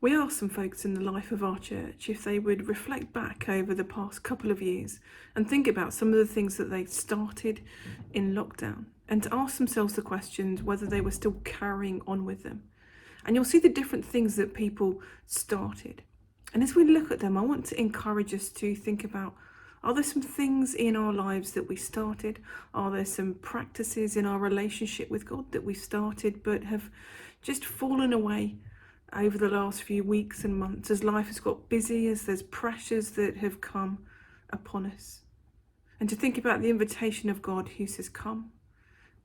We asked some folks in the life of our church if they would reflect back over the past couple of years and think about some of the things that they started in lockdown, and to ask themselves the questions whether they were still carrying on with them. And you'll see the different things that people started. And as we look at them, I want to encourage us to think about, are there some things in our lives that we started? Are there some practices in our relationship with God that we started but have just fallen away over the last few weeks and months as life has got busy, as there's pressures that have come upon us? And to think about the invitation of God who says, come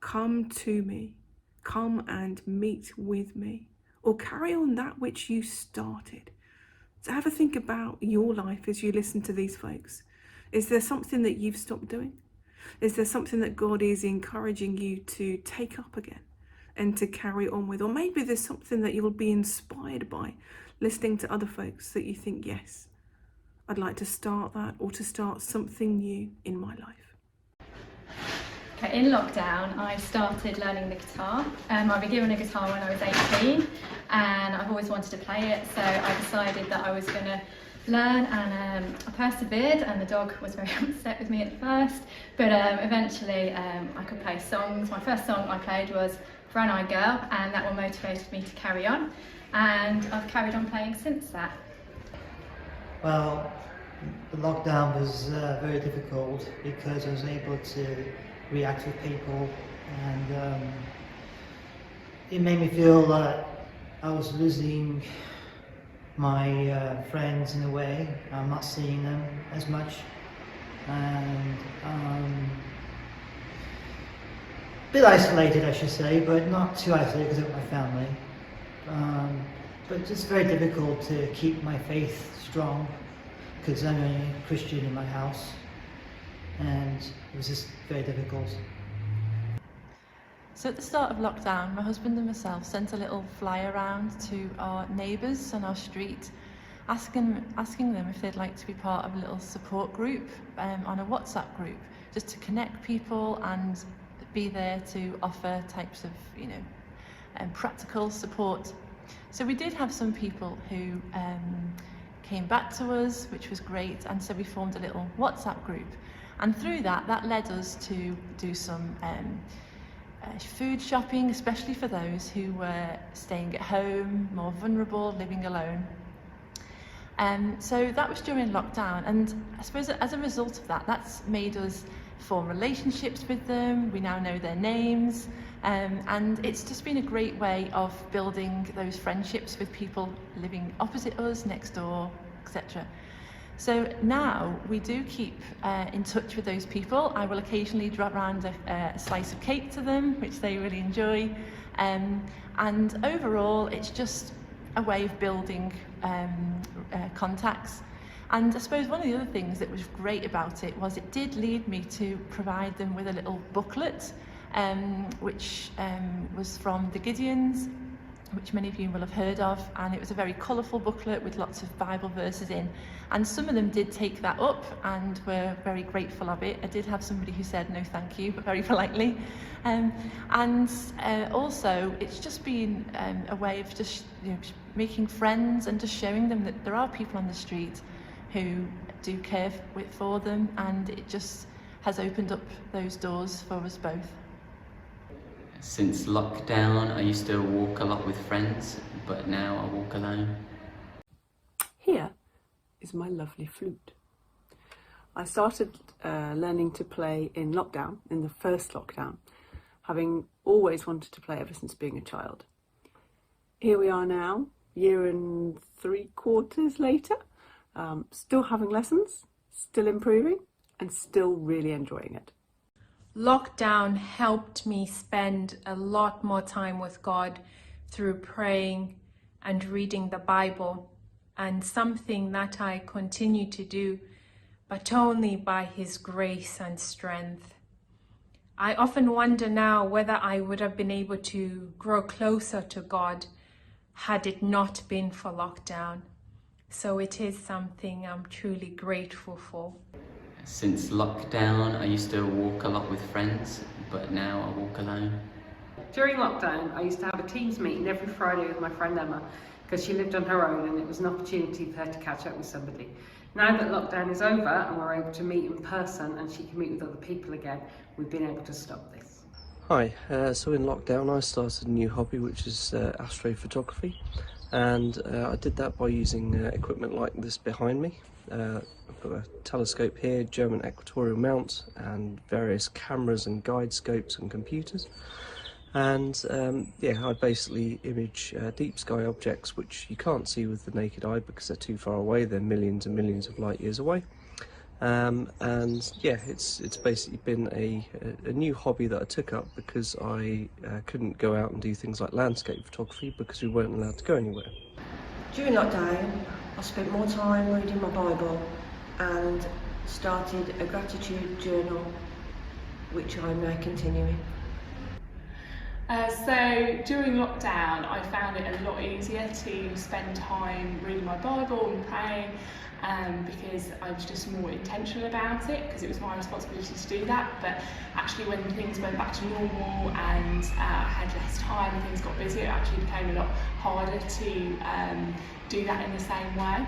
to me, come and meet with me, or carry on that which you started. So have a think about your life as you listen to these folks. Is there something that you've stopped doing? Is there something that God is encouraging you to take up again and to carry on with? Or maybe there's something that you'll be inspired by listening to other folks that you think, yes, I'd like to start that, or to start something new in my life. Okay, in lockdown, I started learning the guitar. I've been given a guitar when I was 18, and I've always wanted to play it, so I decided that I was going to learn, and I persevered, and the dog was very upset with me at first, but eventually I could play songs. My first song I played was Brown Eyed Girl, and that one motivated me to carry on, and I've carried on playing since that. Well, the lockdown was very difficult because I was able to react with people, and it made me feel that I was losing my friends in a way. I'm not seeing them as much, and a bit isolated, I should say, but not too isolated because of my family. But just very difficult to keep my faith strong because I'm only a Christian in my house, and it was just very difficult. So at the start of lockdown, my husband and myself sent a little flyer around to our neighbours on our street, asking them if they'd like to be part of a little support group on a WhatsApp group, just to connect people and be there to offer types of, practical support. So we did have some people who came back to us, which was great, and so we formed a little WhatsApp group. And through that led us to do some food shopping, especially for those who were staying at home, more vulnerable, living alone. So that was during lockdown, and I suppose as a result of that, that's made us form relationships with them. We now know their names, and it's just been a great way of building those friendships with people living opposite us, next door, etc. So now we do keep in touch with those people. I will occasionally drop around a slice of cake to them, which they really enjoy. And overall, it's just a way of building contacts. And I suppose one of the other things that was great about it was it did lead me to provide them with a little booklet, which was from the Gideons, which many of you will have heard of, and it was a very colourful booklet with lots of Bible verses in, and some of them did take that up and were very grateful of it. I did have somebody who said no thank you, but very politely, and also it's just been a way of just making friends and just showing them that there are people on the street who do care for them, and it just has opened up those doors for us both. Since lockdown, I used to walk a lot with friends, but now I walk alone. Here is my lovely flute. I started learning to play in lockdown, in the first lockdown, having always wanted to play ever since being a child. Here we are now, 1 3/4 years later, still having lessons, still improving, and still really enjoying it. Lockdown helped me spend a lot more time with God through praying and reading the Bible, and something that I continue to do, but only by His grace and strength. I often wonder now whether I would have been able to grow closer to God had it not been for lockdown. So it is something I'm truly grateful for. Since lockdown, I used to walk a lot with friends, but now I walk alone. During lockdown, I used to have a Teams meeting every Friday with my friend Emma, because she lived on her own and it was an opportunity for her to catch up with somebody. Now that lockdown is over and we're able to meet in person and she can meet with other people again, we've been able to stop this. Hi, so in lockdown I started a new hobby, which is astrophotography, and I did that by using equipment like this behind me. I've got a telescope here, German equatorial mount, and various cameras and guide scopes and computers. And yeah, I basically image deep sky objects which you can't see with the naked eye because they're too far away. They're millions and millions of light years away. And yeah, it's basically been a new hobby that I took up because I couldn't go out and do things like landscape photography because we weren't allowed to go anywhere. During lockdown, I spent more time reading my Bible and started a gratitude journal, which I'm now continuing. So during lockdown I found it a lot easier to spend time reading my Bible and praying, because I was just more intentional about it because it was my responsibility to do that. But actually when things went back to normal and I had less time and things got busier, it actually became a lot harder to do that in the same way.